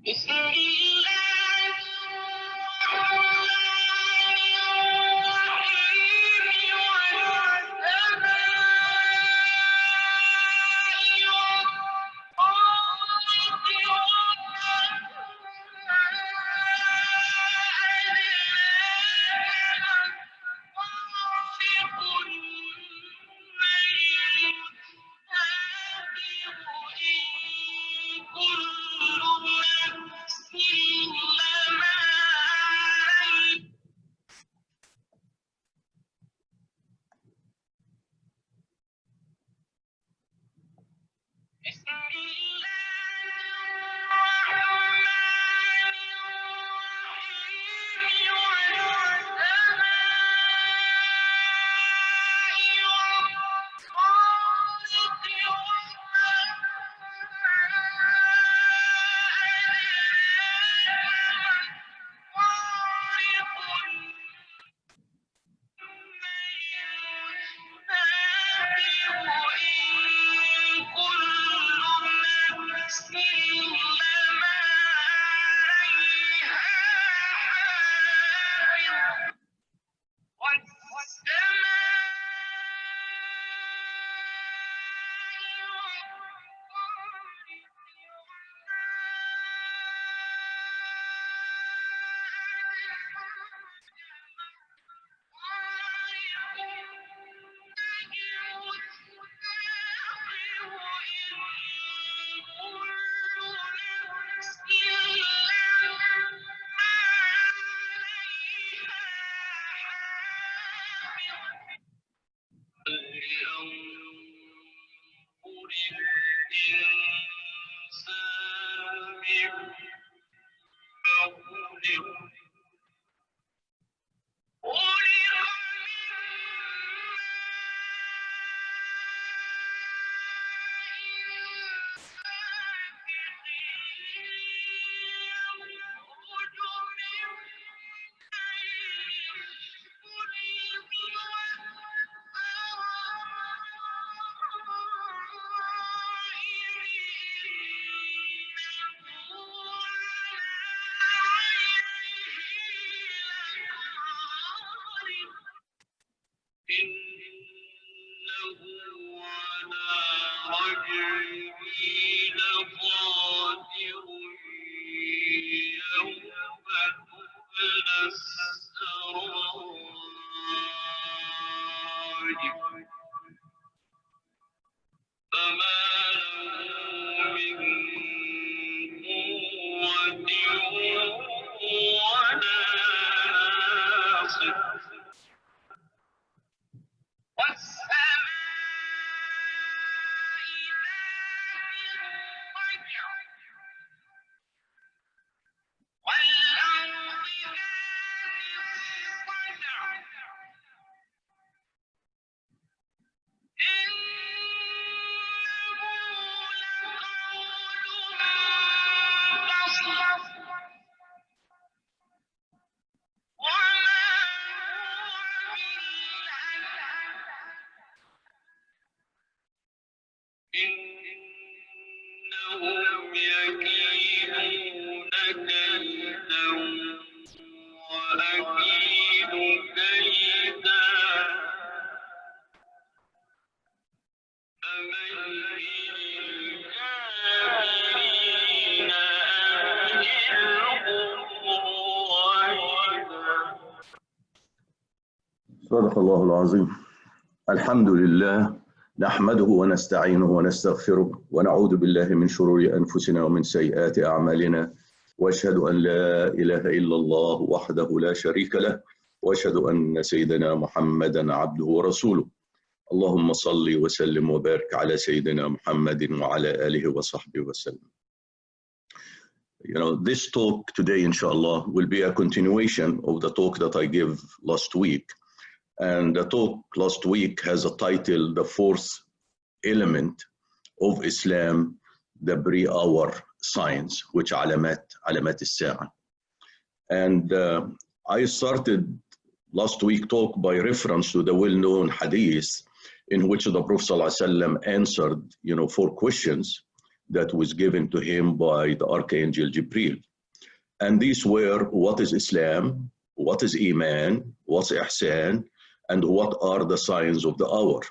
بسم الله الرحمن الرحيم والسماء والطارق وما أدراك ما الطارق النجم الثاقب إن كل نفس لما بسم الله الرحمن الرحيم والسماء والطارق وما أدراك ما الطارق إنهم يكيدون كيدا وأكيد كيدا فمهل الكافرين أمهلهم رويدا. صدق الله العظيم. الحمد لله نحمده ونستعينه ونستغفره ونعوذ بالله من شرور أنفسنا ومن سيئات أعمالنا، وأشهد أن لا إله إلا الله وحده لا شريك له، وأشهد أن سيدنا محمدا عبده ورسوله. اللهم صل وسلم وبارك على سيدنا محمد وعلى آله وصحبه وسلم. This talk today, inshallah, will be a continuation of the talk that I gave last week. And the talk last week has a title, The Fourth Element of Islam, the Pre-Hour Science, which علامات الساعة. And I started last week talk by reference to the well-known hadith in which the Prophet ﷺ answered, 4 questions. that was given to him by the Archangel Jibril. And these were what is Islam, what is Iman, what's Ihsan, and what are the signs of the hour.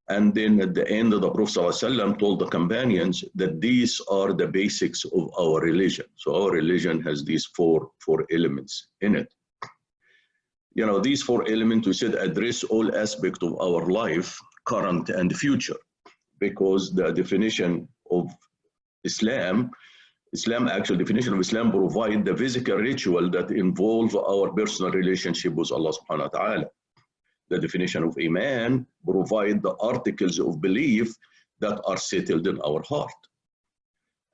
And then at the end, the Prophet ﷺ told the companions that these are the basics of our religion. So our religion has these four elements in it. You know, these four elements, we said, address all aspects of our life, current and future, because the definition of Islam, actual definition of Islam, provide the physical ritual that involve our personal relationship with Allah subhanahu wa ta'ala. The definition of Iman provide the articles of belief that are settled in our heart.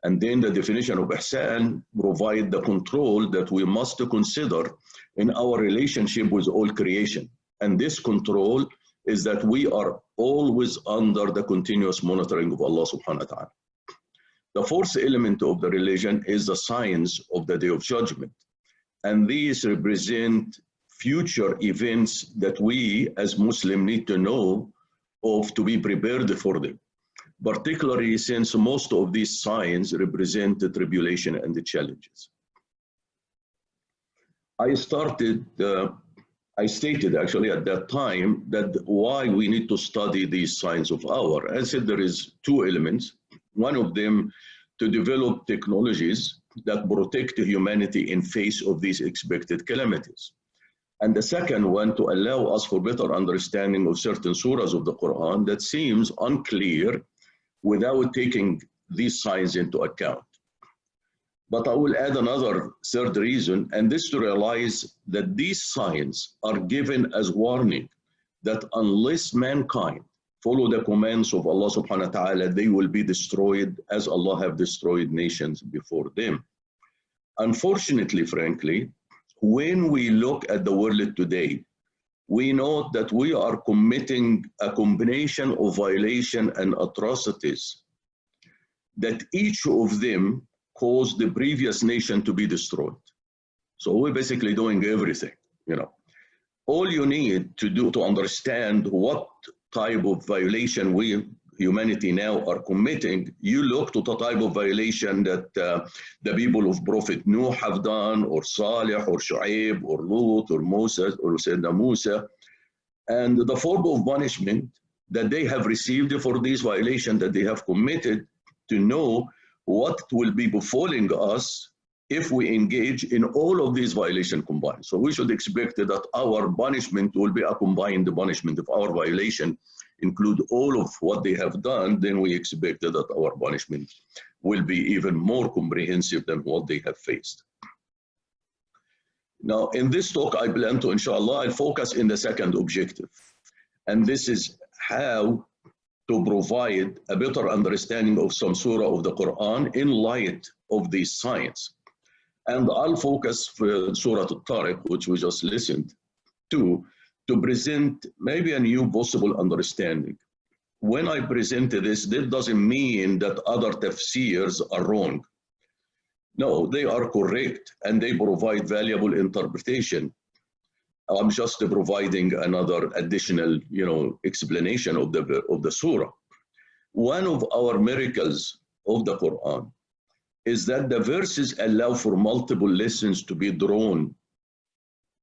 And then the definition of Ihsan provide the control that we must consider in our relationship with all creation. And this control is that we are always under the continuous monitoring of Allah subhanahu wa ta'ala. The fourth element of the religion is the signs of the Day of Judgment. And these represent future events that we as Muslims need to know of to be prepared for them, particularly since most of these signs represent the tribulation and the challenges. I stated actually at that time that why we need to study these signs of hour. I said there is two elements. One of them to develop technologies that protect humanity in face of these expected calamities. And the second one to allow us for better understanding of certain surahs of the Quran that seems unclear without taking these signs into account. But I will add another third reason, and this to realize that these signs are given as warning that unless mankind follow the commands of Allah subhanahu wa ta'ala, they will be destroyed as Allah have destroyed nations before them. Unfortunately, frankly, when we look at the world today, we know that we are committing a combination of violation and atrocities that each of them caused the previous nation to be destroyed. So we're basically doing everything, you know. All you need to do to understand what type of violation humanity now are committing, you look to the type of violation that the people of Prophet Nuh have done, or Salih, or Shu'aib, or Lut, or Moses, or Sayyidina Musa, and the form of punishment that they have received for these violations that they have committed, to know what will be befalling us if we engage in all of these violations combined. So we should expect that our punishment will be a combined punishment. If our violation include all of what they have done, then we expect that our punishment will be even more comprehensive than what they have faced. Now, in this talk, I plan to, inshallah, I'll focus in the second objective. And this is how to provide a better understanding of some surah of the Quran in light of these signs. And I'll focus for Surat Al-Tariq, which we just listened to present maybe a new possible understanding. When I present this, that doesn't mean that other tafsirs are wrong. No, they are correct, and they provide valuable interpretation. I'm just providing another additional, explanation of the surah. One of our miracles of the Quran is that the verses allow for multiple lessons to be drawn,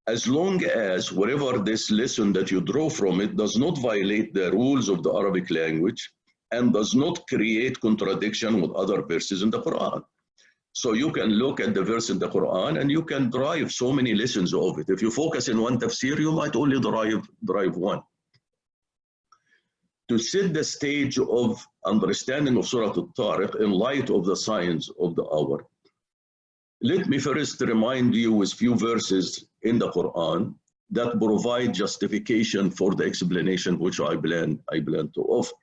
as long as whatever this lesson that you draw from it does not violate the rules of the Arabic language and does not create contradiction with other verses in the Quran. So you can look at the verse in the Quran and you can derive so many lessons of it. If you focus in one tafsir, you might only derive one. To set the stage of understanding of Surat Al-Tariq in light of the signs of the hour, let me first remind you with few verses in the Quran that provide justification for the explanation which I plan to offer.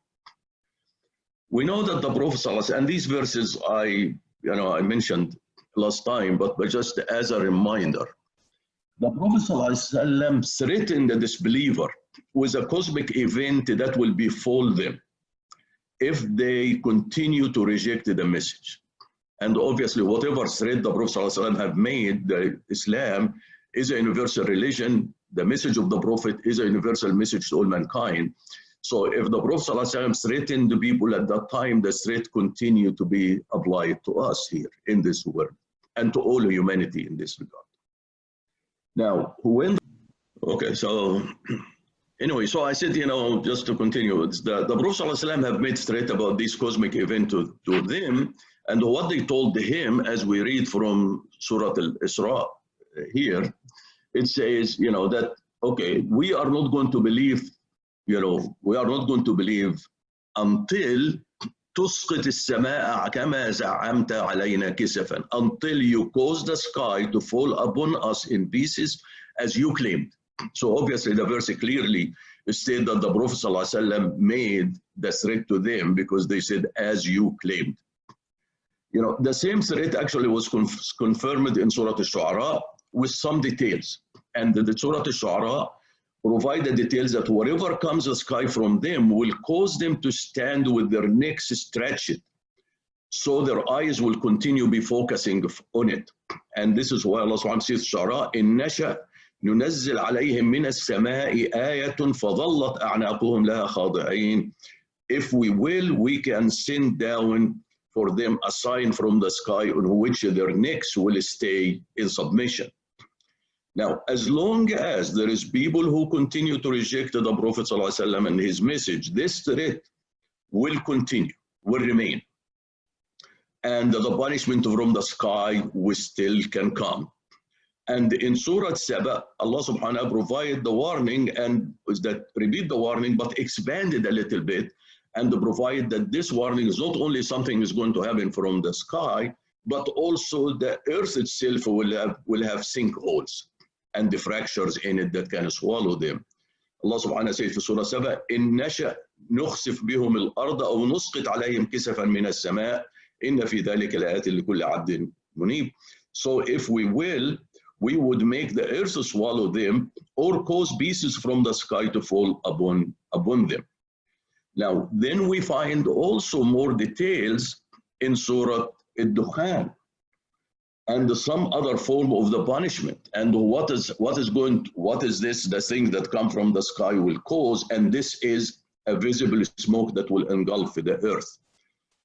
We know that the Prophet ﷺ, and these verses I mentioned last time, but just as a reminder, the Prophet ﷺ threatened the disbeliever with a cosmic event that will befall them if they continue to reject the message. And obviously, whatever threat the Prophet ﷺ have made, Islam is a universal religion. The message of the Prophet is a universal message to all mankind. So if the Prophet ﷺ threatened the people at that time, the threat continued to be applied to us here in this world and to all humanity in this regard. Now, okay, so anyway, so I said, just to continue, the Prophet ﷺ have made threat about this cosmic event to them, and what they told him, as we read from Surat Al-Isra here, it says, that, okay, we are not going to believe, we are not going to believe until تسقط السماء كما زعمت علينا كسفا, until you cause the sky to fall upon us in pieces as you claimed. So obviously the verse clearly stated that the Prophet ﷺ made the threat to them because they said, as you claimed. The same threat actually was confirmed in Surat Al-Shu'ara with some details. And the Surat Al-Shu'ara provide the details that whatever comes the sky from them will cause them to stand with their necks stretched, so their eyes will continue be focusing on it. And this is why Allah subhanahu wa ta'ala says, Shara, in Nasha, ننزل عليهم من السماء آية فظلت أعناقهم لها خاضعين. If we will, we can send down for them a sign from the sky on which their necks will stay in submission. Now, as long as there is people who continue to reject the Prophet ﷺ and his message, this threat will continue, will remain. And the punishment from the sky will still can come. And in Surah Saba, Allah subhanahu wa ta'ala provided the warning and that repeat the warning, but expanded a little bit and provide that this warning is not only something is going to happen from the sky, but also the earth itself will have sinkholes and the fractures in it that can swallow them. Allah subhanahu wa ta'ala says in Surah Saba, إِن نَشَأْ نُخْسِفْ بِهُمِ الْأَرْضَ أَوْ نُسْقِطْ عَلَيْهِمْ كِسَفًا مِنَ السَّمَاءِ إِنَّ فِي ذَلِكَ لَآيَاتٍ لِكُلِّ عَبْدٍ مُنِيبٍ. So if we will, we would make the earth swallow them or cause pieces from the sky to fall upon them. Now, then we find also more details in Surah Al-Dukhan and some other form of the punishment, and what is this, the thing that come from the sky will cause, and this is a visible smoke that will engulf the earth.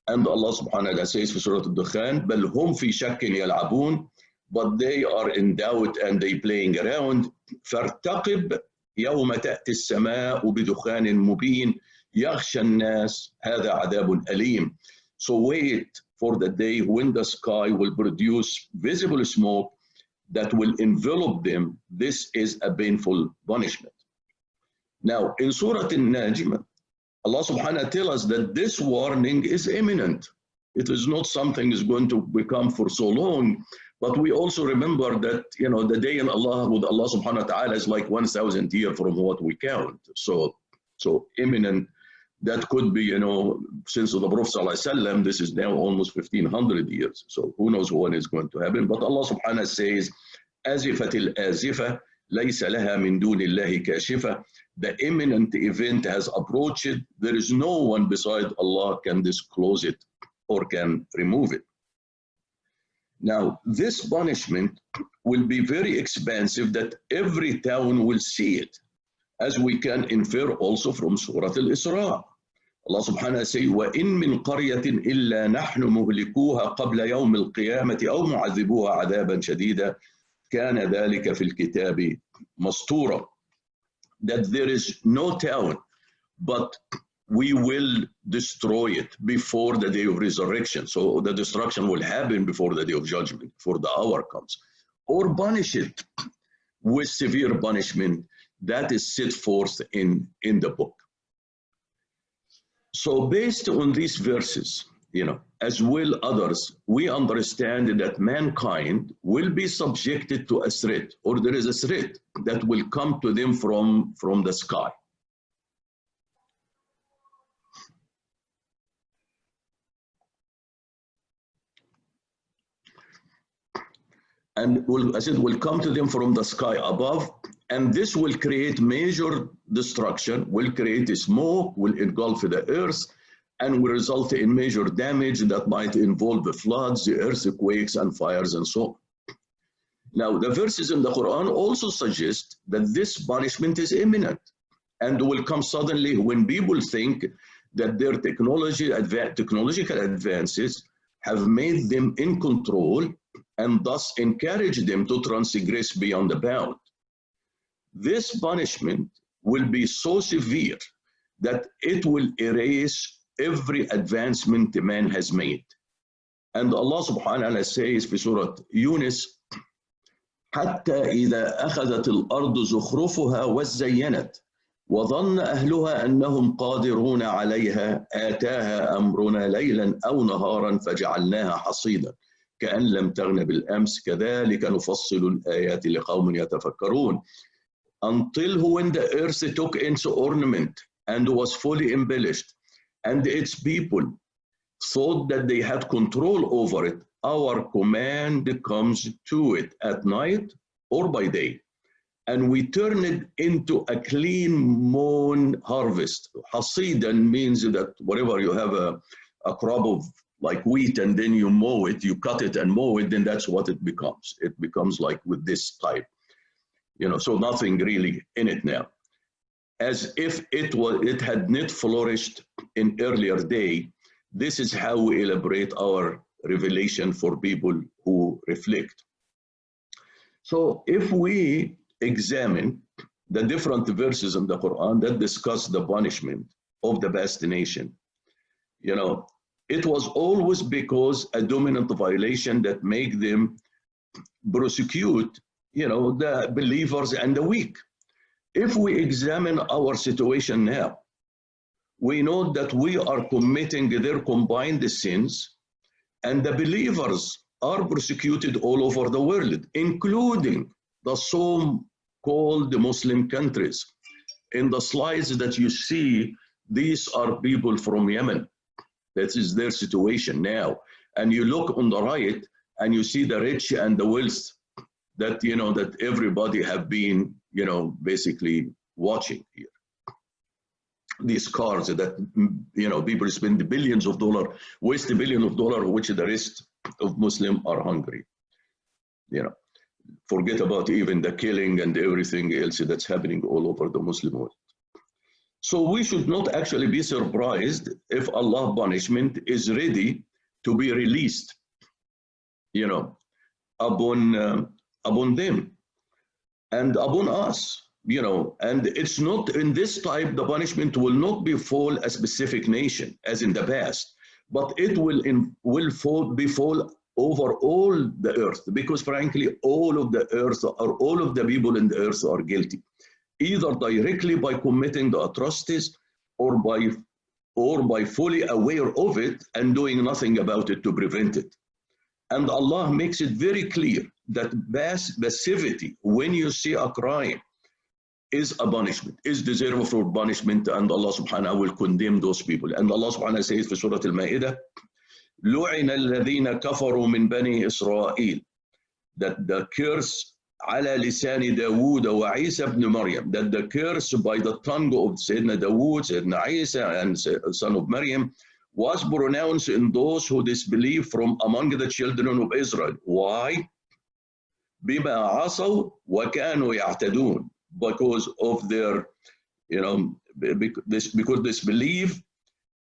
And Allah subhanahu wa ta'ala says for Surah Al-Dukhan, بَلْ هُمْ فِي شَكٍّ يَلْعَبُونَ, but they are in doubt and they playing around. فَارْتَقِبْ يَوْمَ تَأْتِ السَّمَاءُ بِدُخَانٍ مُبِينٍ يَغْشَى النَّاسِ هَذَا عَذَابٌ أَلِيمٌ. So wait for the day when the sky will produce visible smoke that will envelop them. This is a painful punishment. Now, in Surah Al-Najm, Allah subhanahu wa ta'ala tells us that this warning is imminent. It is not something is going to become for so long, but we also remember that, the day in Allah with Allah subhanahu wa ta'ala is like 1,000 years from what we count. So imminent. That could be, since the Prophet ﷺ, this is now almost 1,500 years. So who knows when it's going to happen. But Allah subhanahu wa ta'ala says, أَزِفَتِ الْآزِفَةِ لَيْسَ لَهَا مِن دُونِ اللَّهِ كَاشِفَةٌ. The imminent event has approached. There is no one beside Allah can disclose it or can remove it. Now, this punishment will be very expansive that every town will see it, as we can infer also from Surah Al-Isra. Allah subhanahu wa ta'ala says, وَإِن مِّن قَرْيَةٍ إِلَّا نَحْنُ مُهْلِكُوهَا قَبْلَ يَوْمِ الْقِيَامَةِ أَوْ مُعَذِّبُوهَا عَذَابًا شَدِيدًا كَانَ ذَلِكَ فِي الْكِتَابِ مَسْطُورًا. That there is no town, but we will destroy it before the day of resurrection. So the destruction will happen before the day of judgment, before the hour comes. Or punish it with severe punishment that is set forth in the book. So based on these verses, as well others, we understand that mankind will be subjected to a threat, or there is a threat that will come to them from the sky. And will come to them from the sky above, and this will create major destruction, will create smoke, will engulf the earth, and will result in major damage that might involve the floods, the earthquakes, and fires, and so on. Now, the verses in the Quran also suggest that this punishment is imminent. and will come suddenly when people think that their technological advances have made them in control and thus encourage them to transgress beyond the bound. This punishment will be so severe that it will erase every advancement man has made. And Allah subhanahu wa ta'ala says في Surah Yunus, حتى إذا أخذت الأرض زخرفها وزينت وظن أهلها أنهم قادرون عليها آتاها أمرنا ليلا أو نهارا فجعلناها حصيدا كأن لم تغن بالأمس كذلك نفصل الآيات لقوم يتفكرون. Until when the earth took its ornament and was fully embellished, and its people thought that they had control over it, our command comes to it at night or by day, and we turn it into a clean mown harvest. Hasidan means that wherever you have a crop of like wheat and then you mow it, you cut it and mow it, then that's what it becomes. It becomes like with this type, so nothing really in it now. As if it had not flourished in earlier day. This is how we elaborate our revelation for people who reflect. So if we examine the different verses in the Quran that discuss the punishment of the past nation, it was always because a dominant violation that make them prosecute, the believers and the weak. If we examine our situation now, we know that we are committing their combined sins, and the believers are persecuted all over the world, including the so-called Muslim countries. In the slides that you see, these are people from Yemen. That is their situation now. And you look on the right, and you see the rich and the wealth that, that everybody have been, basically watching here. These cars that, people spend billions of dollars, waste $1 billion, which the rest of Muslims are hungry. Forget about even the killing and everything else that's happening all over the Muslim world. So we should not actually be surprised if Allah's punishment is ready to be released, upon them and upon us. And it's not in this type, the punishment will not befall a specific nation as in the past, but it will befall over all the earth, because frankly, all of the earth or all of the people in the earth are guilty, either directly by committing the atrocities or by fully aware of it and doing nothing about it to prevent it. And Allah makes it very clear that passivity, when you see a crime, is a punishment, is deserved for punishment, and Allah subhanahu will condemn those people. And Allah subhanahu says in Surat Al-Ma'idah, لُعِنَ الَّذِينَ كَفَرُوا مِنْ بَنِي إِسْرَائِيل, that the curse على لسان داوود وعيسى ابن مريم, that the curse by the tongue of Sayyidina Dawood, Sayyidina Isa, and son of Maryam was pronounced in those who disbelieve from among the children of Israel. Why? بِمَا عَصَوْا وَكَانُوا يَعْتَدُونَ, because of their, because disbelief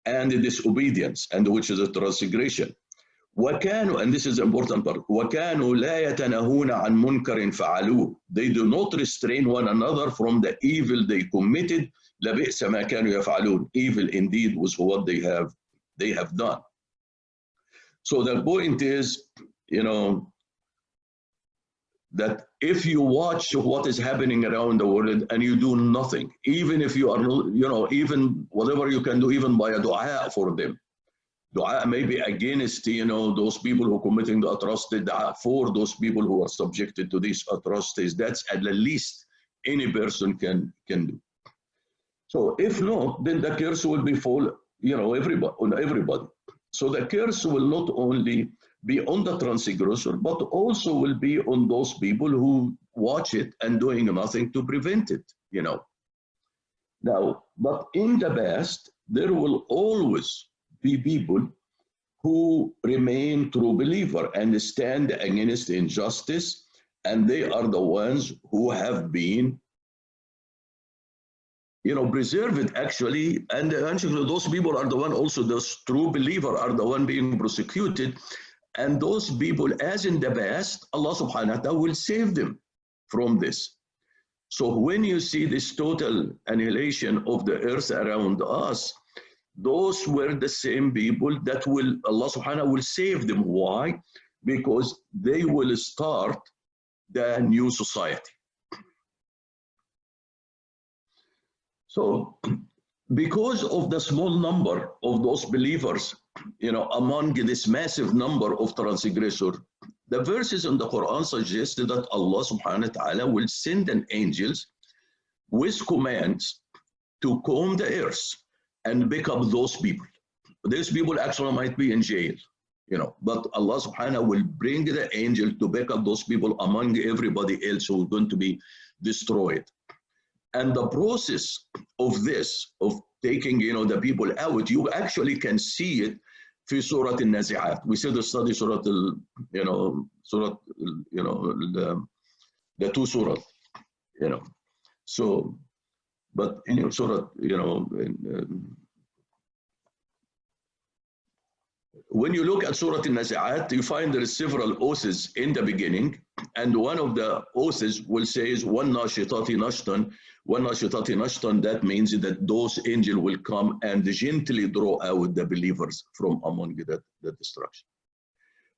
and disobedience, and which is a transgression. وَكَانُوا, and this is the important part, وَكَانُوا لَا يَتَنَهُونَ عَنْ مُنْكَرٍ فَعَلُوهُ, they do not restrain one another from the evil they committed. لَبِئْسَ مَا كَانُوا يَفْعَلُونَ, evil indeed was what they have done. So the point is, that if you watch what is happening around the world and you do nothing, even if you are, even whatever you can do, even by a dua for them, dua may be against, those people who are committing the atrocity, dua for those people who are subjected to these atrocities, that's at the least any person can do. So if not, then the curse will befall, everybody. So the curse will not only be on the transgressor, but also will be on those people who watch it and doing nothing to prevent it, Now, but in the past, there will always be people who remain true believer and stand against injustice, and they are the ones who have been preserve it actually. And actually those people are the one also, those true believer are the one being prosecuted. And those people, as in the past, Allah subhanahu wa ta'ala will save them from this. So when you see this total annihilation of the earth around us, those were the same people that will, Allah subhanahu will save them. Why? Because they will start the new society. So because of the small number of those believers, among this massive number of transgressors, the verses in the Quran suggest that Allah subhanahu wa ta'ala will send an angels with commands to comb the earth and pick up those people. These people actually might be in jail, but Allah subhanahu will bring the angel to pick up those people among everybody else who are going to be destroyed. And the process of this, of taking, the people out, you actually can see it في Surat Al-Nazi'at. We said to study Surat the two surah, So, but in Surah, when you look at Surah Al-Nazi'at, you find there is several oaths in the beginning, and one of the oaths will say is one nashitati nashtan. One nashitati nashtan, that means that those angels will come and gently draw out the believers from among the destruction.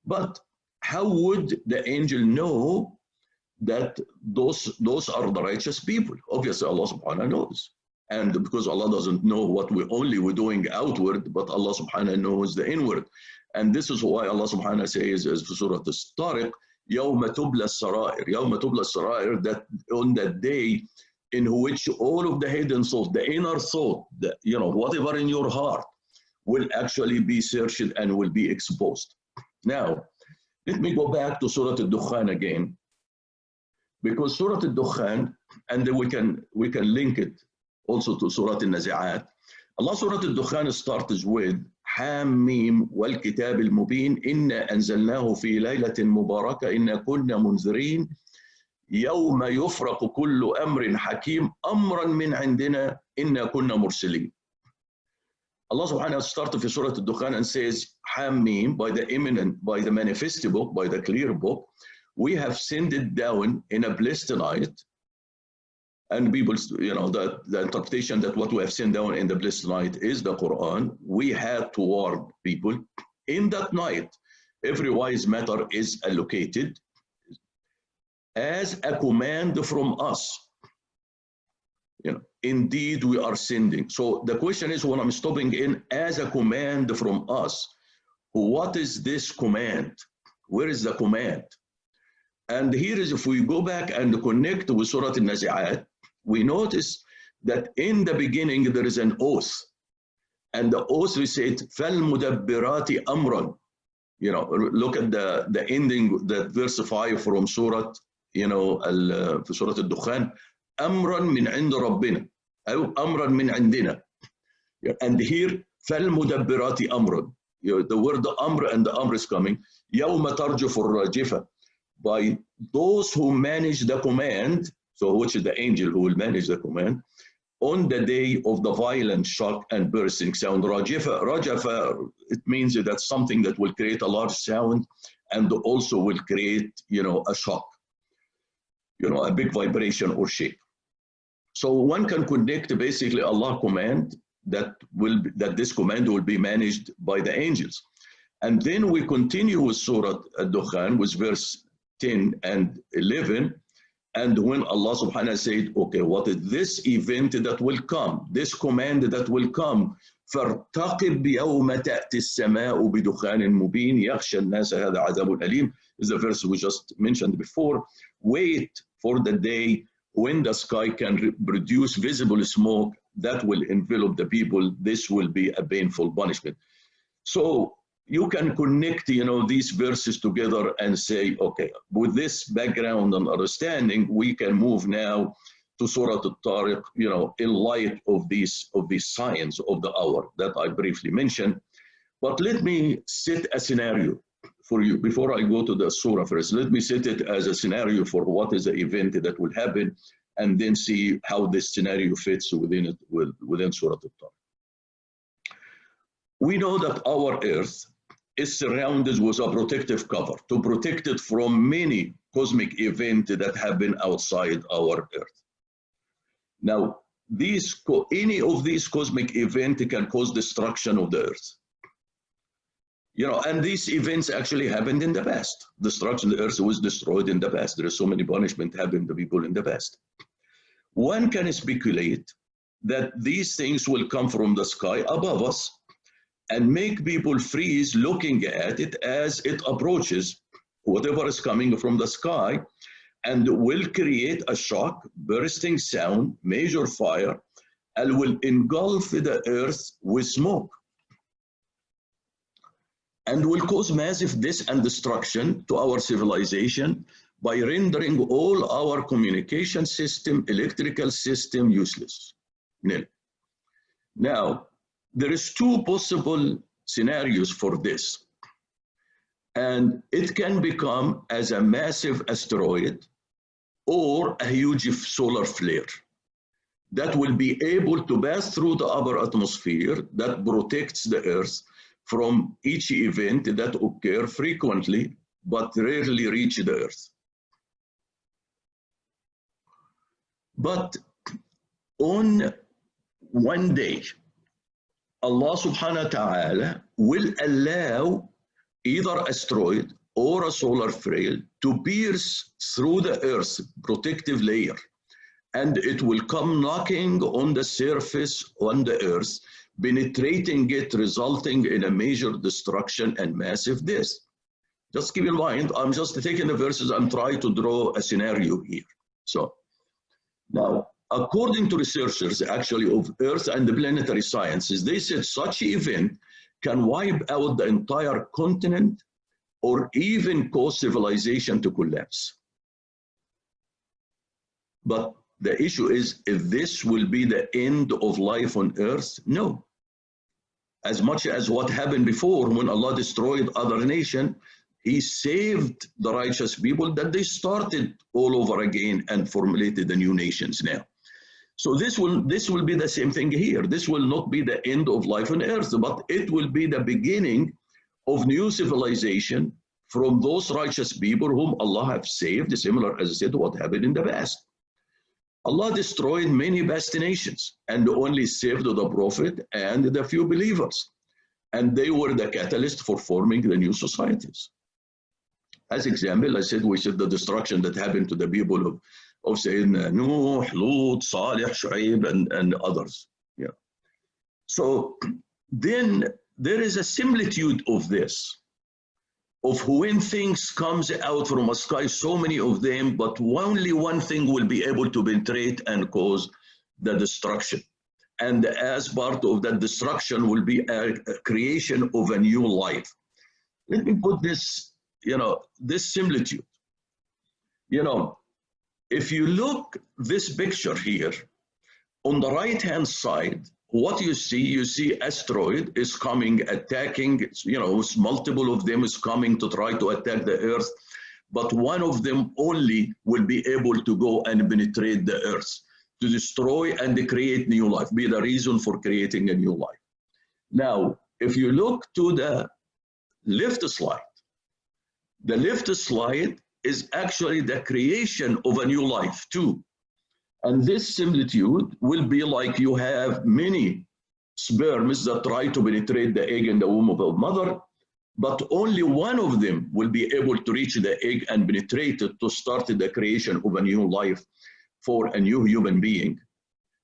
But how would the angel know that those are the righteous people? Obviously, Allah subhanahu knows. And because Allah doesn't know what we're doing outward, but Allah subhanahu knows the inward. And this is why Allah subhanahu says, as for Surat Al-Tariq, يَوْمَ تُبْلَى السَّرَائِرِ يَوْمَ تُبْلَى السَّرَائِرِ, that on that day in which all of the hidden thoughts, the inner thought, whatever in your heart, will actually be searched and will be exposed. Now, let me go back to Surah Al-Dukhan again, because Surah Al-Dukhan, and then we can link it also to Surah Al-Nazi'at. Allah Surah Al-Dukhan starts with حام ميم والكتاب المبين إنا أنزلناه في ليلة مباركة إنا كنا منذرين يوم يفرق كل أمر حكيم أمرا من عندنا إنا كنا مرسلين. Allah subhanahu wa ta'ala started في Surah Al-Dukhan and says حام ميم, by the imminent, by the manifest book, by the clear book, we have sent it down in a blessed night. And people, the interpretation that what we have sent down in the blessed night is the Quran. We had to warn people. In that night, every wise matter is allocated as a command from us. Indeed, we are sending. So the question is, when I'm stopping in as a command from us, what is this command? Where is the command? And here is, if we go back and connect with Surah Al-Nazi'at, we notice that in the beginning there is an oath, and the oath we said فَالْمُدَبِّرَاتِ أَمْرًا. Look at the ending, that verse 5 from Surah, Surah Al-Dukhan, أَمْرًا مِنْ عِنْدِ رَبِّنَا أو أَمْرًا مِنْ عِنْدِنَا. And here فَالْمُدَبِّرَاتِ أَمْرًا. The word the Amr and the Amr is coming. يَوْمَ تَرْجُفُ الرَّاجِفَةِ, by those who manage the command. So which is the angel who will manage the command on the day of the violent shock and bursting sound. Rajafa, it means that something that will create a large sound and also will create, a shock, a big vibration or shake. So one can connect basically Allah command that this command will be managed by the angels. And then we continue with Surah Al-Dukhan with verse 10 and 11. And when Allah subhanahu wa said, okay, what is this event that will come, this command that will come, فَارْتَقِبْ يَوْمَ تَأْتِ السَّمَاءُ بِدُخَانٍ مُبِينٍ يَخْشَى النَّاسَ هَذَا عَذَابٌ أَلِيمٌ, is the verse we just mentioned before. Wait for the day when the sky can produce visible smoke that will envelop the people. This will be a painful punishment. So you can connect, these verses together and say, okay, with this background and understanding, we can move now to Surat Al-Tariq, in light of these signs of the hour that I briefly mentioned. But let me set a scenario for you before I go to the surah first. Let me set it as a scenario for what is the event that will happen and then see how this scenario fits within Surat Al-Tariq. We know that our Earth is surrounded with a protective cover to protect it from many cosmic events that happen outside our Earth. Now, any of these cosmic events can cause destruction of the Earth. And these events actually happened in the past. Destruction of the Earth was destroyed in the past. There is so many punishment happened to people in the past. One can speculate that these things will come from the sky above us and make people freeze looking at it as it approaches whatever is coming from the sky, and will create a shock, bursting sound, major fire, and will engulf the Earth with smoke, and will cause massive death and destruction to our civilization by rendering all our communication system, electrical system useless. Now, there is two possible scenarios for this. And it can become as a massive asteroid or a huge solar flare that will be able to pass through the upper atmosphere that protects the Earth from each event that occur frequently but rarely reach the Earth. But on one day, Allah subhanahu wa ta'ala will allow either asteroid or a solar flare to pierce through the Earth's protective layer, and it will come knocking on the surface on the Earth, penetrating it, resulting in a major destruction and massive death. Just keep in mind, I'm just taking the verses, I'm trying to draw a scenario here. So now, according to researchers actually of Earth and the planetary sciences, they said such an event can wipe out the entire continent or even cause civilization to collapse. But the issue is, if this will be the end of life on Earth, no. As much as what happened before when Allah destroyed other nations, He saved the righteous people that they started all over again and formulated the new nations now. So this will be the same thing here. This will not be the end of life on Earth, but it will be the beginning of new civilization from those righteous people whom Allah have saved, similar, as I said, to what happened in the past. Allah destroyed many past nations and only saved the Prophet and the few believers. And they were the catalyst for forming the new societies. As example, I said the destruction that happened to the people of Sayyidina Nuh, Lut, Salih, Shu'aib, and others. Yeah. So then there is a similitude of this, of when things comes out from a sky, so many of them, but only one thing will be able to penetrate and cause the destruction. And as part of that destruction will be a creation of a new life. Let me put this, this similitude. If you look this picture here, on the right-hand side, what you see asteroid is coming, attacking, multiple of them is coming to try to attack the Earth, but one of them only will be able to go and penetrate the Earth, to destroy and create new life, be the reason for creating a new life. Now, if you look to the left slide, the left slide is actually the creation of a new life too. And this similitude will be like you have many sperms that try to penetrate the egg in the womb of a mother, but only one of them will be able to reach the egg and penetrate it to start the creation of a new life for a new human being.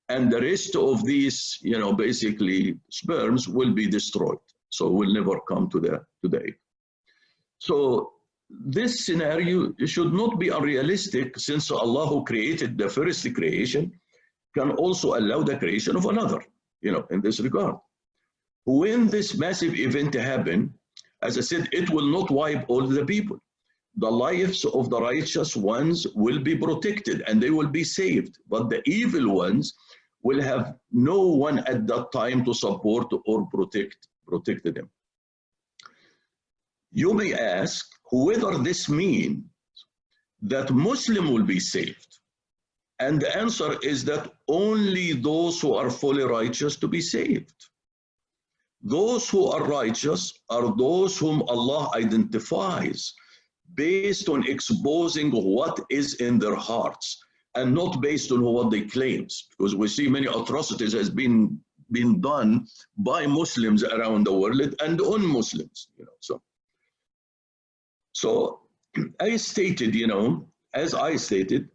And the rest of these, basically sperms will be destroyed. So will never come to the egg. So this scenario should not be unrealistic, since Allah, who created the first creation, can also allow the creation of another, in this regard. When this massive event happens, as I said, it will not wipe all the people. The lives of the righteous ones will be protected and they will be saved, but the evil ones will have no one at that time to support or protect them. You may ask whether this means that Muslim will be saved And the answer is that only those who are fully righteous to be saved. Those who are righteous are those whom Allah identifies based on exposing what is in their hearts and not based on what they claim. Because we see many atrocities has been done by Muslims around the world and on Muslims. So I stated, as I stated,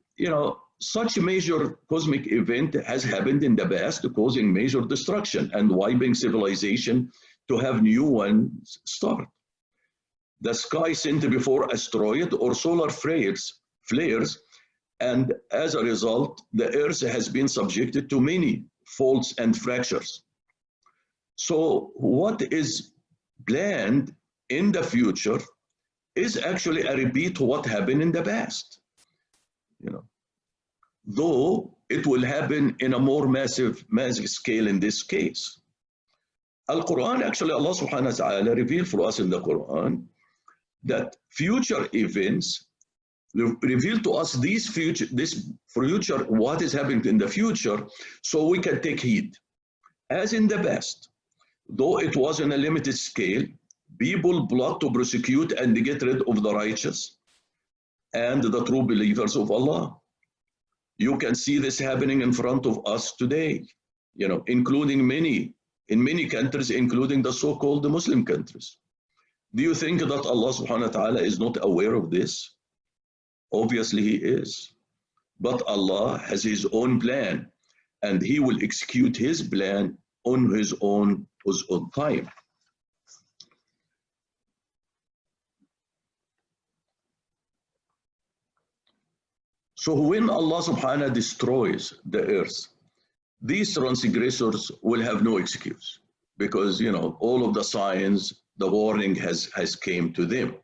such a major cosmic event has happened in the past, causing major destruction and wiping civilization to have new ones start. The sky sent before asteroid or solar flares, and as a result, the Earth has been subjected to many faults and fractures. So what is planned in the future is actually a repeat of what happened in the past. Though it will happen in a more massive scale in this case. Al-Quran, actually Allah subhanahu wa ta'ala revealed for us in the Quran that future events reveal to us this future, what is happening in the future, so we can take heed. As in the past, though it was on a limited scale, people plot to prosecute and get rid of the righteous and the true believers of Allah. You can see this happening in front of us today, including in many countries, including the so-called Muslim countries. Do you think that Allah subhanahu wa ta'ala is not aware of this? Obviously He is. But Allah has His own plan, and He will execute His plan on His own time. So when Allah subhanahu wa ta'ala destroys the earth, these transgressors will have no excuse, because all of the signs, the warning has came to them.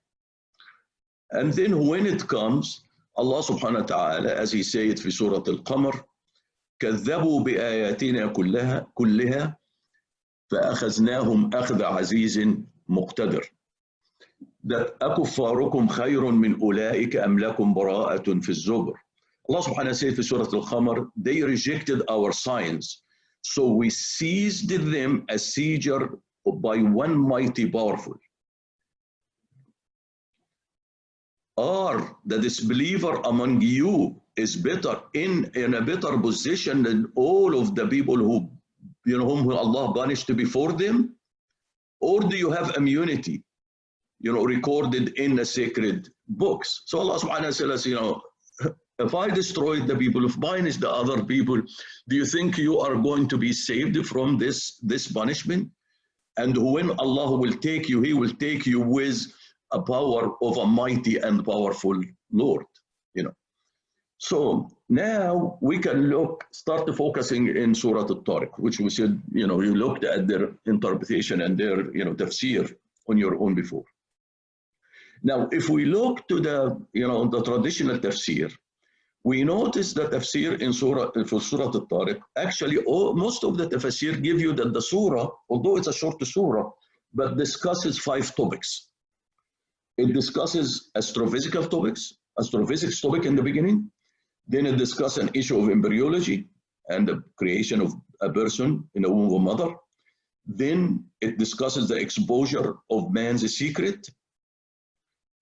And then when it comes, Allah subhanahu wa ta'ala, as He said in Surat Al-Qamar, كذبوا بآياتنا كلها فأخذناهم أخذ عزيز مقتدر. That أكفاركم خير من أولئك أم لكم براءة في الزبر. Allah subhanahu wa ta'ala said in Surat Al-Qamar, they rejected our signs, so we seized them as seizure by one mighty powerful. Or the disbeliever among you is better in a better position than all of the people whom Allah punished before them? Or do you have immunity, recorded in the sacred books? So Allah subhanahu wa ta'ala says, if I destroyed the people, if punish the other people, do you think you are going to be saved from this punishment? And when Allah will take you, He will take you with a power of a mighty and powerful Lord. So now we can start focusing in Surat Al-Tariq, which we said, you looked at their interpretation and their, tafsir on your own before. Now, if we look to the traditional tafsir, we notice that tafsir for Surat Al-Tariq, actually most of the tafsir give you that the surah, although it's a short surah, but discusses 5 topics. It discusses astrophysics topic in the beginning. Then it discusses an issue of embryology and the creation of a person in the womb of a mother. Then it discusses the exposure of man's secret.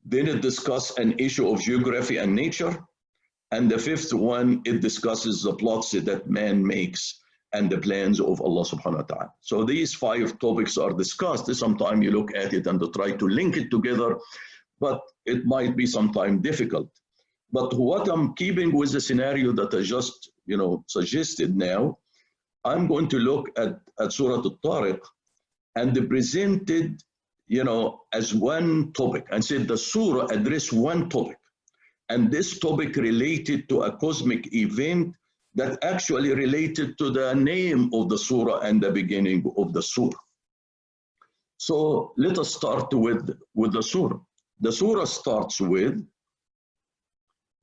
Then it discusses an issue of geography and nature. And the 5th one, it discusses the plots that man makes and the plans of Allah subhanahu wa ta'ala. So these 5 topics are discussed. Sometimes you look at it and try to link it together, but it might be sometimes difficult. But what I'm keeping with the scenario that I just suggested now, I'm going to look at Surat Al-Tariq and presented as one topic, and said the surah addressed one topic. And this topic related to a cosmic event that actually related to the name of the surah and the beginning of the surah. So let us start with the surah. The surah starts with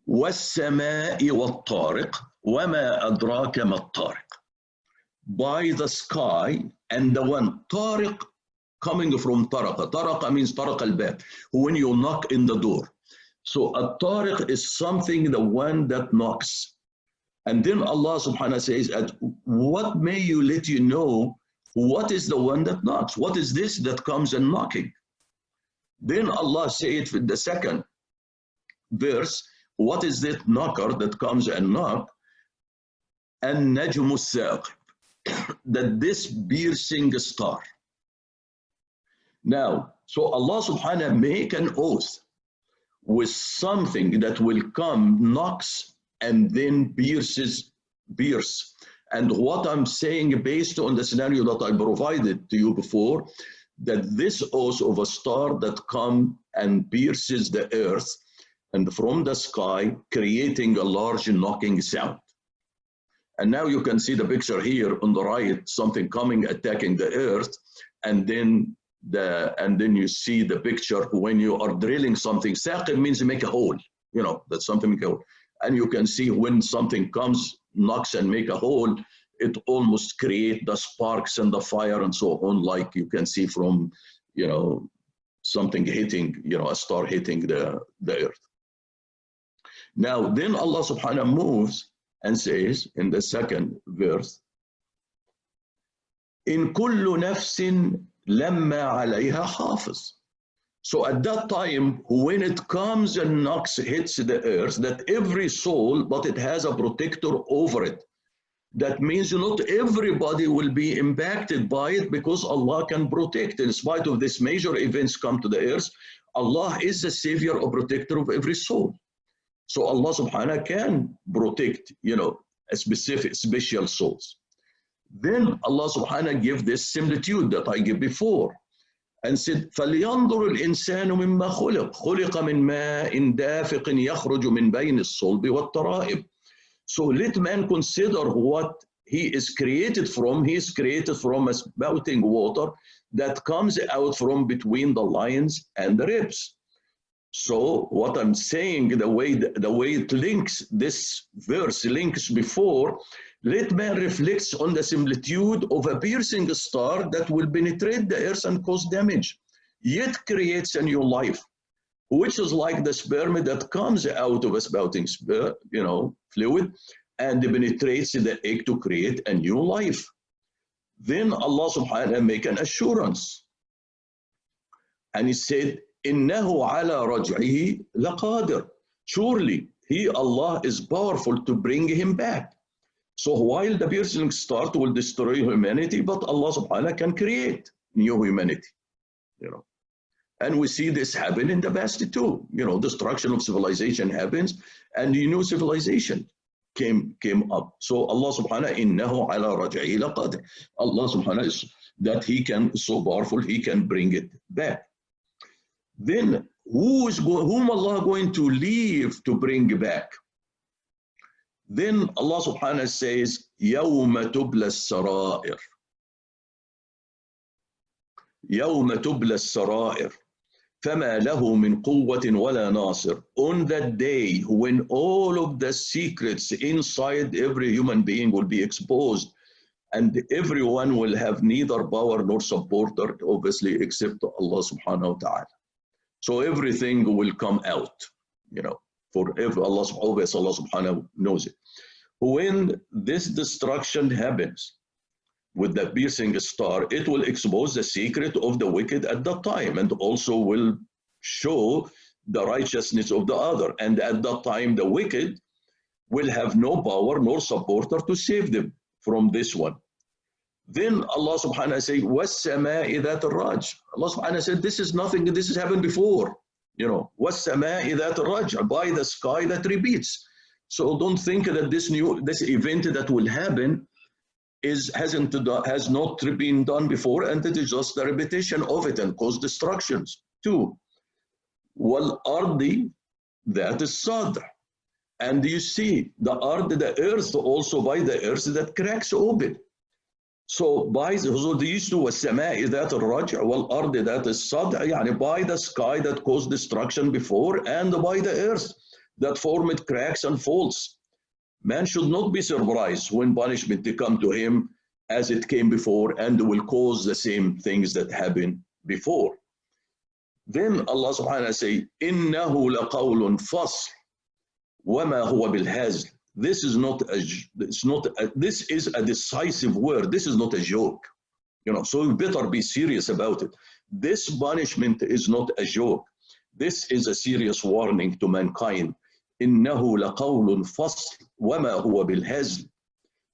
وَالسَّمَاءِ وَالطَّارِقِ وَمَا أَدْرَاكَ مَا الطَّارِقِ. By the sky and the one. Tariq coming from taraqa. Taraqa means taraq al-bab, when you knock in the door. So a tariq is something, the one that knocks. And then Allah subhanahu wa ta'ala says, what may you let you know what is the one that knocks? What is this that comes and knocking? Then Allah said in the second verse, what is that knocker that comes and knock? And najmu saqib, that this piercing star. Now, so Allah subhanahu wa ta'ala make an oath with something that will come, knocks, and then pierce. And what I'm saying based on the scenario that I provided to you before, that this oath of a star that come and pierces the earth and from the sky, creating a large knocking sound. And now you can see the picture here on the right, something coming, attacking the earth, and then you see the picture when you are drilling something. Saqib means make a hole, you know, that's something make a hole. And you can see when something comes, knocks and make a hole, it almost create the sparks and the fire and so on, like you can see from, you know, something hitting, you know, a star hitting the earth. Now, then Allah subhanahu wa ta'ala moves and says in the second verse, in kullu nafsin lamma alayha hafiz. So at that time, when it comes and knocks, hits the earth, that every soul, but it has a protector over it. That means not everybody will be impacted by it, because Allah can protect. In spite of these major events come to the earth, Allah is the savior or protector of every soul. So Allah subhanahu wa ta'ala can protect, you know, a special souls. Then Allah subhanahu wa ta'ala give this similitude that I gave before and said, فَلْيَنْظُرُ الْإِنسَانُ مِمَّا خُلِقَ خُلِقَ مِنْ مَاءٍ دَافِقٍ يَخْرُجُ مِنْ بَيْنِ الصُّلْبِ وَالتَّرَائِبِ. So let man consider what he is created from. He is created from a spouting water that comes out from between the loins and the ribs. So what I'm saying, the way it links, this verse links before, let man reflects on the similitude of a piercing star that will penetrate the earth and cause damage, yet creates a new life, which is like the sperm that comes out of a spouting, you know, fluid and penetrates the egg to create a new life. Then Allah subhanahu wa ta'ala make an assurance. And he said, إِنَّهُ عَلَى رَجْعِهِ لَقَادِرٌ. Surely, he, Allah, is powerful to bring him back. So while the piercing star will destroy humanity, but Allah subhanahu wa ta'ala can create new humanity, you know. And we see this happen in the past too. You know, destruction of civilization happens and new civilization came up. So Allah subhanahu wa ta'ala, إِنَّهُ عَلَى رَجْعِهِ لَقَادِرٌ. Allah subhanahu wa ta'ala is that he can, so powerful, he can bring it back. Then whom Allah going to leave to bring back? Then Allah subhanahu wa ta'ala says, يَوْمَ تُبْلَى السَّرَائِرُ. يَوْمَ تُبْلَى السَّرَائِرُ فَمَا لَهُ مِنْ قُوَّةٍ وَلَا نَاصِرٍ. On that day when all of the secrets inside every human being will be exposed, and everyone will have neither power nor supporter, obviously, except Allah subhanahu wa ta'ala. So everything will come out, you know, forever. Allah subhanahu wa ta'ala knows it. When this destruction happens with the piercing star, it will expose the secret of the wicked at that time, and also will show the righteousness of the other. And at that time, the wicked will have no power nor supporter to save them from this one. Then Allah subhanahu wa ta'ala says, وَالسَّمَاءِ ذَاتِ الرَّجْعِ. Allah subhanahu wa ta'ala said, this is nothing, this has happened before. You know, وَالسَّمَاءِ ذَاتِ الرَّجْعِ, by the sky that repeats. So don't think that this event that will happen has not been done before, and it is just a repetition of it and cause destructions too. وَالْأَرْضِ ذَاتِ الصَّدْعِ. And you see the earth also by the earth that cracks open. So these two, والسماء ذات الرجع والأرض ذات الصدع, يعني by the sky that caused destruction before, and by the earth that formed cracks and faults. Man should not be surprised when punishment come to him as it came before, and will cause the same things that happened before. Then Allah subhanahu wa ta'ala say, إِنَّهُ لَقَوْلٌ فَصْلٌ وَمَا هُوَ بِالْهَزْلِ. This is not a, this is a decisive word. This is not a joke. So you better be serious about it. This punishment is not a joke. This is a serious warning to mankind. إِنَّهُ لَقَوْلٌ فَصْلٌ وَمَا هُوَ بِالْهَزْلِ.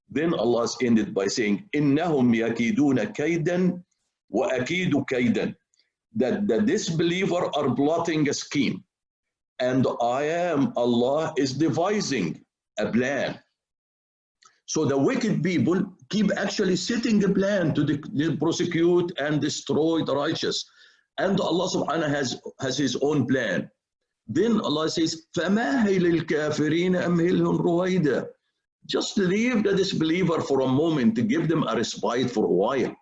Then Allah ended by saying, إِنَّهُمْ يَكِيدُونَ كَيْدًا وَأَكِيدُ كَيْدًا. That the disbeliever are plotting a scheme. And I am, Allah, is devising a plan. So the wicked people keep actually setting a plan to prosecute and destroy the righteous. And Allah subhanahu has his own plan. Then Allah says, فَمَاهِلِ الْكَافِرِينَ أَمْهِلْهُمْ رُوَيْدًا. Just leave the disbeliever for a moment to give them a respite for a while.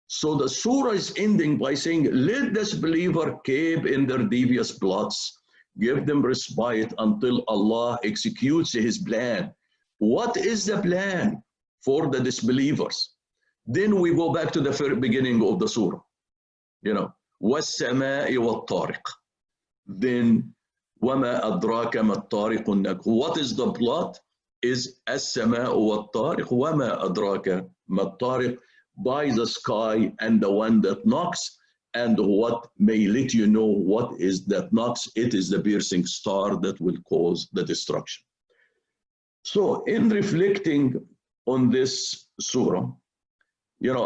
So the surah is ending by saying, let the disbeliever keep in their devious plots. Give them respite until Allah executes his plan. What is the plan for the disbelievers? Then we go back to the very beginning of the surah. وَالسَّمَاءِ وَالطَّارِقِ. Then وَمَا أَدْرَاكَ مَا الطَّارِقُ النَّجْمُ. What is the plot? Is السَّمَاءُ وَالطَّارِقُ وَمَا أَدْرَاكَ مَا الطَّارِقُ. By the sky and the one that knocks, and what may let you know what is that knocks. It is the piercing star that will cause the destruction. So in reflecting on this surah,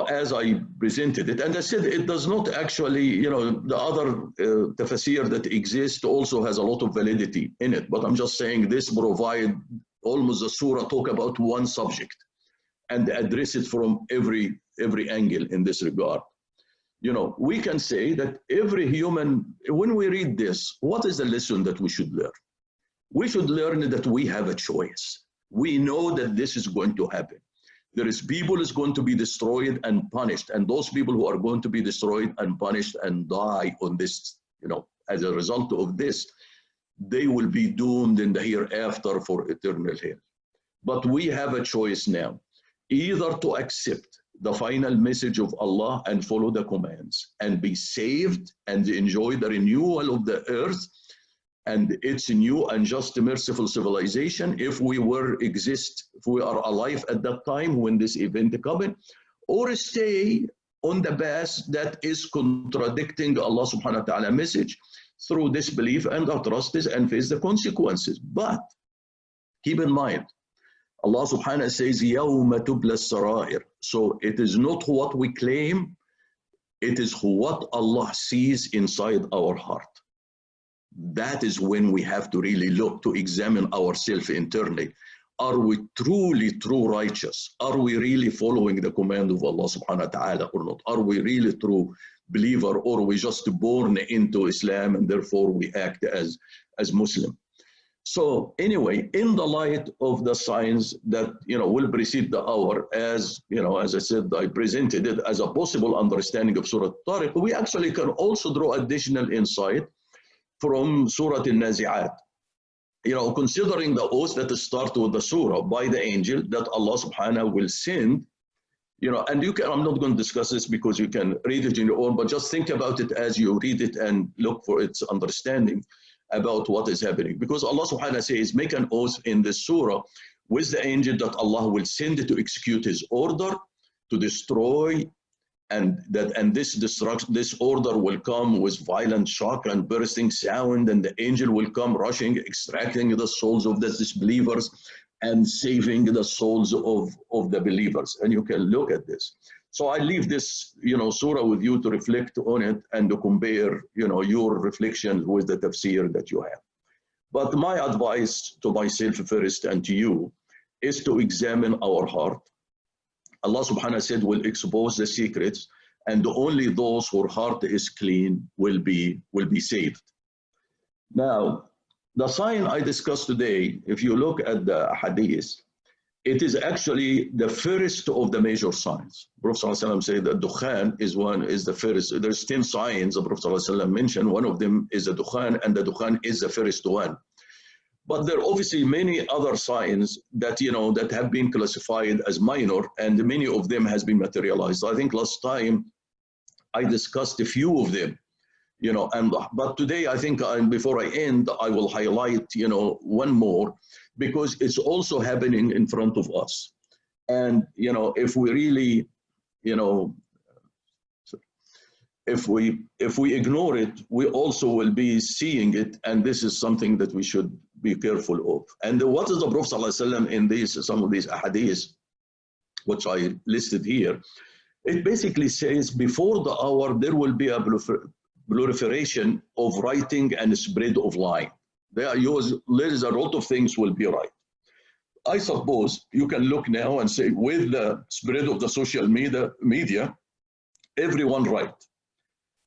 as I presented it, and I said it does not actually, the other tafsir that exists also has a lot of validity in it, but I'm just saying this provide almost a surah talk about one subject and address it from every angle in this regard. We can say that every human, when we read this, what is the lesson that we should learn? We should learn that we have a choice. We know that this is going to happen. There is people is going to be destroyed and punished, and those people who are going to be destroyed and punished and die on this, as a result of this, they will be doomed in the hereafter for eternal hell. But we have a choice now, either to accept the final message of Allah and follow the commands and be saved and enjoy the renewal of the earth and its new and just merciful civilization if we are alive at that time when this event comes, or stay on the path that is contradicting Allah subhanahu wa ta'ala message through disbelief and atrocities and face the consequences. But keep in mind, Allah subhanahu wa ta'ala says, يَوْمَ تُبْلَى السَّرَائِرِ. So it is not what we claim, it is what Allah sees inside our heart. That is when we have to really look to examine ourselves internally. Are we truly true righteous? Are we really following the command of Allah subhanahu wa ta'ala or not? Are we really true believer, or are we just born into Islam and therefore we act as Muslim? So anyway, in the light of the signs that will precede the hour, as as I said, I presented it as a possible understanding of Surat Al-Tariq. We actually can also draw additional insight from Surat Al-Nazi'at. Considering the oath that start with the surah by the angel that Allah subhanahu will send, and I'm not going to discuss this because you can read it in your own, but just think about it as you read it and look for its understanding about what is happening. Because Allah subhanahu wa ta'ala says, make an oath in this surah with the angel that Allah will send to execute his order, to destroy, and this order will come with violent shock and bursting sound, and the angel will come rushing, extracting the souls of the disbelievers and saving the souls of the believers. And you can look at this. So I leave this, surah with you to reflect on it and to compare, your reflections with the tafsir that you have. But my advice to myself first and to you is to examine our heart. Allah subhanahu wa ta'ala said, will expose the secrets, and only those whose heart is clean will be saved. Now, the sign I discussed today, if you look at the hadith, it is actually the first of the major signs. Prophet ﷺ said that Dukhan is the first. There's 10 signs the Prophet ﷺ mentioned. One of them is the Dukhan, and the Dukhan is the first one. But there are obviously many other signs that that have been classified as minor, and many of them has been materialized. I think last time I discussed a few of them. But today I think before I end, I will highlight, one more, because it's also happening in front of us. And, if we really, if we ignore it, we also will be seeing it, and this is something that we should be careful of. And what is the Prophet ﷺ in some of these ahadith, which I listed here? It basically says before the hour there will be a proliferation of writing and spread of lying. There is a lot of things will be right. I suppose you can look now and say, with the spread of the social media, everyone right.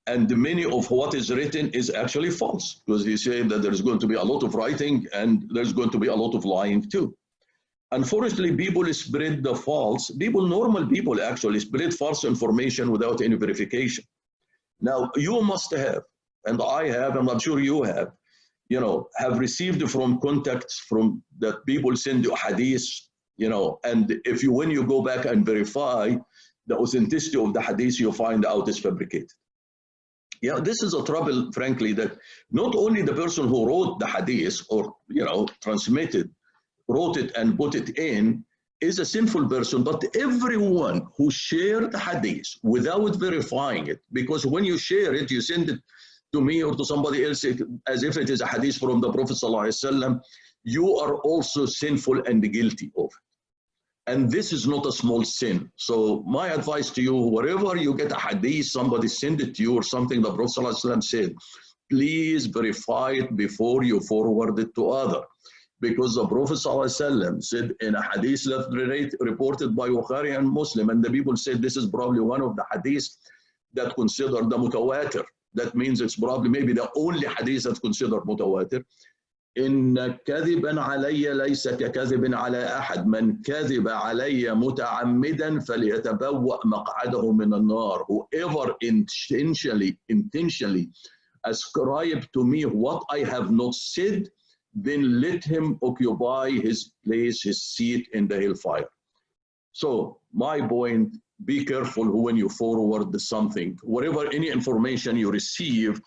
And many of what is written is actually false, because he said that there's going to be a lot of writing and there's going to be a lot of lying too. Unfortunately, people spread the false, normal people actually spread false information without any verification. Now, you must have, and I have, and I'm sure you have received from contacts from that people send you hadith, and when you go back and verify the authenticity of the hadith, you find out it's fabricated. Yeah, this is a trouble, frankly, that not only the person who wrote the hadith or, wrote it and put it in is a sinful person, but everyone who shared the hadith without verifying it, because when you share it, you send it to me or to somebody else as if it is a hadith from the Prophet ﷺ, you are also sinful and guilty of it. And this is not a small sin. So my advice to you, wherever you get a hadith, somebody send it to you or something the Prophet ﷺ said, please verify it before you forward it to others. Because the Prophet ﷺ said in a hadith reported by Bukhari and Muslim, and the people said this is probably one of the hadiths that considered the mutawatir. That means it's probably maybe the only hadith that's considered mutawatir. إن كذبا علي ليس ككذب على أحد من كذب علي متعمدا فليتبوأ مقعده من النار. Whoever intentionally ascribe to me what I have not said, then let him occupy his place, his seat in the hellfire. So my point, be careful when you forward something. Whatever any information you receive,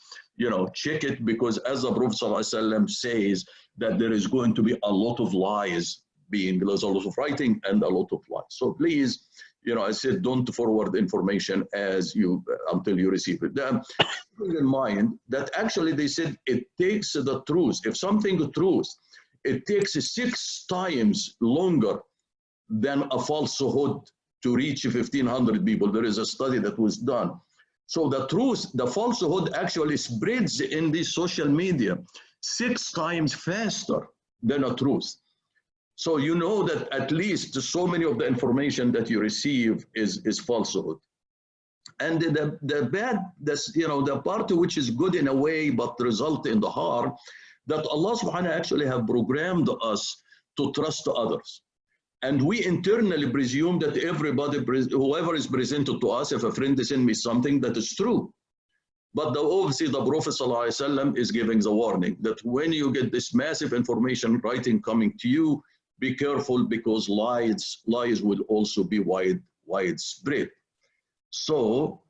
check it, because as the Prophet ﷺ says that there is going to be a lot of lies there's a lot of writing and a lot of lies. So please, I said, don't forward information until you receive it. Keep in mind that actually they said it takes the truth. If something is truth, it takes 6 times longer than a falsehood to reach 1,500 people. There is a study that was done. So the truth, the falsehood actually spreads in the social media 6 times faster than a truth. So you know that at least so many of the information that you receive is falsehood. And the part which is good in a way but result in the harm, that Allah subhanahu actually have programmed us to trust others. And we internally presume that whoever is presented to us, if a friend sends me something, that is true. But obviously the Prophet ﷺ is giving the warning that when you get this massive information writing coming to you, be careful, because lies will also be widespread. So,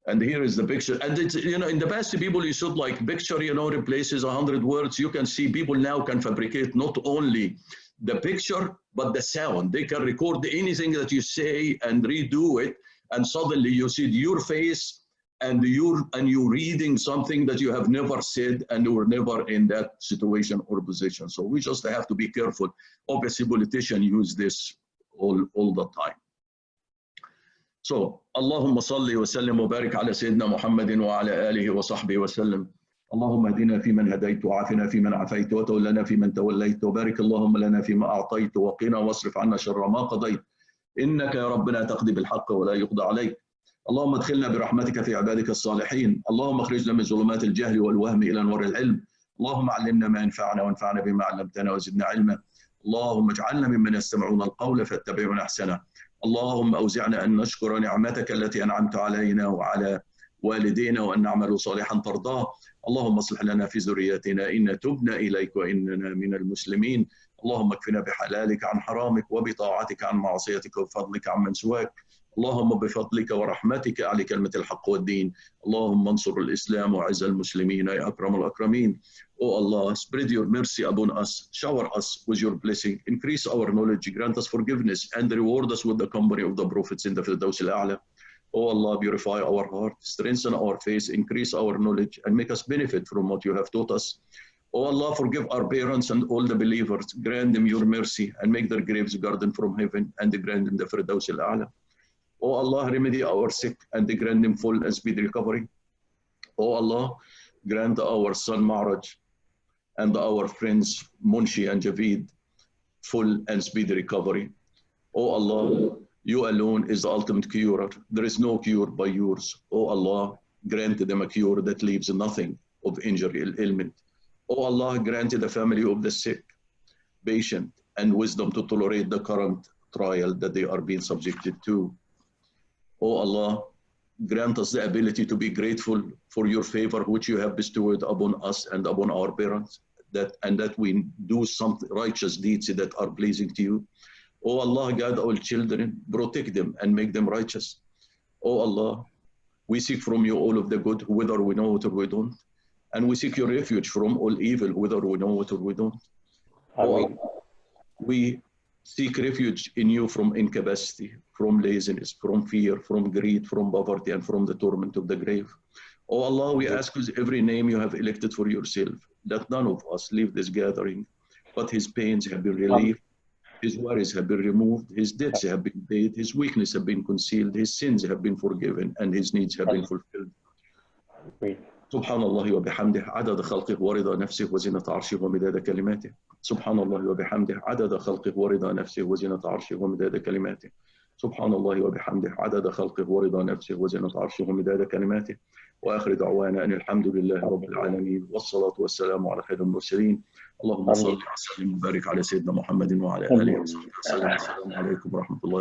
and here is the picture. And it's, in the past, people used to picture, replaces 100 words. You can see people now can fabricate not only the picture, but the sound. They can record anything that you say and redo it, and suddenly you see your face and you're reading something that you have never said, and you were never in that situation or position. So we just have to be careful. Obviously, politicians use this all the time. So, Allahumma salli wa sallim wa barik ala Sayyidina Muhammadin wa ala alihi wa sahbihi wa sallam. اللهم اهدنا فيمن هديت وعافنا فيمن عافيت وتولنا فيمن توليت وبارك اللهم لنا فيما أعطيت وقنا واصرف عنا شر ما قضيت إنك يا ربنا تقضي بالحق ولا يقضى عليك. اللهم ادخلنا برحمتك في عبادك الصالحين. اللهم اخرجنا من ظلمات الجهل والوهم إلى نور العلم. اللهم علمنا ما ينفعنا وانفعنا بما علمتنا وزدنا علما. اللهم اجعلنا ممن يستمعون القول فاتبعون أحسنه. اللهم أوزعنا أن نشكر نعمتك التي أنعمت علينا والدينا وأن نعمل صالحا ترضاه. اللهم اصلح لنا في ذريتنا إن تبنا إليك وإننا من المسلمين. اللهم اكفنا بحلالك عن حرامك وبطاعتك عن معصيتك وبفضلك عن من سواك. اللهم بفضلك ورحمتك أعلي كلمة الحق والدين. اللهم انصر الإسلام وعز المسلمين يا أكرم الأكرمين. Oh Allah, spread your mercy upon us, shower us with your blessing, increase our knowledge, grant us forgiveness, and reward us with the company of the prophets in the Firdaus al-A'la. Oh Allah, purify our heart, strengthen our faith, increase our knowledge, and make us benefit from what you have taught us. Oh Allah, forgive our parents and all the believers, grant them your mercy, and make their graves garden from heaven, and grant them the Firdaus al-A'la. Oh Allah, remedy our sick, and grant them full and speedy recovery. Oh Allah, grant our son Ma'raj and our friends Munshi and Javid full and speedy recovery. Oh Allah, you alone is the ultimate curer. There is no cure by yours. Oh Allah, grant them a cure that leaves nothing of injury or ailment. Oh Allah, grant the family of the sick patient and wisdom to tolerate the current trial that they are being subjected to. Oh Allah, grant us the ability to be grateful for your favor which you have bestowed upon us and upon our parents, and that we do some righteous deeds that are pleasing to you. Oh Allah, guide our children, protect them and make them righteous. Oh Allah, we seek from you all of the good, whether we know it or we don't. And we seek your refuge from all evil, whether we know it or we don't. Oh Allah, we seek refuge in you from incapacity, from laziness, from fear, from greed, from poverty, and from the torment of the grave. Oh Allah, we ask with every name you have elected for yourself, that none of us leave this gathering, but his pains have been relieved, his worries have been removed, his debts have been paid, his weakness have been concealed, his sins have been forgiven, and his needs have been fulfilled. سبحان الله وبحمده عدد خلقه ورضا نفسه وزنة عرشه ومداد كلماته. سبحان الله وبحمده عدد خلقه ورضا نفسه وزنة عرشه ومداد كلماته. سبحان الله وبحمده عدد خلقه ورضا نفسه وزنة عرشه ومداد كلماته. وآخر دعوانا أن الحمد لله رب العالمين والصلاة والسلام على خير المرسلين. اللهم صل وسلم وبارك على سيدنا محمد وعلى آله وصحبه وسلم. السلام عليكم ورحمة الله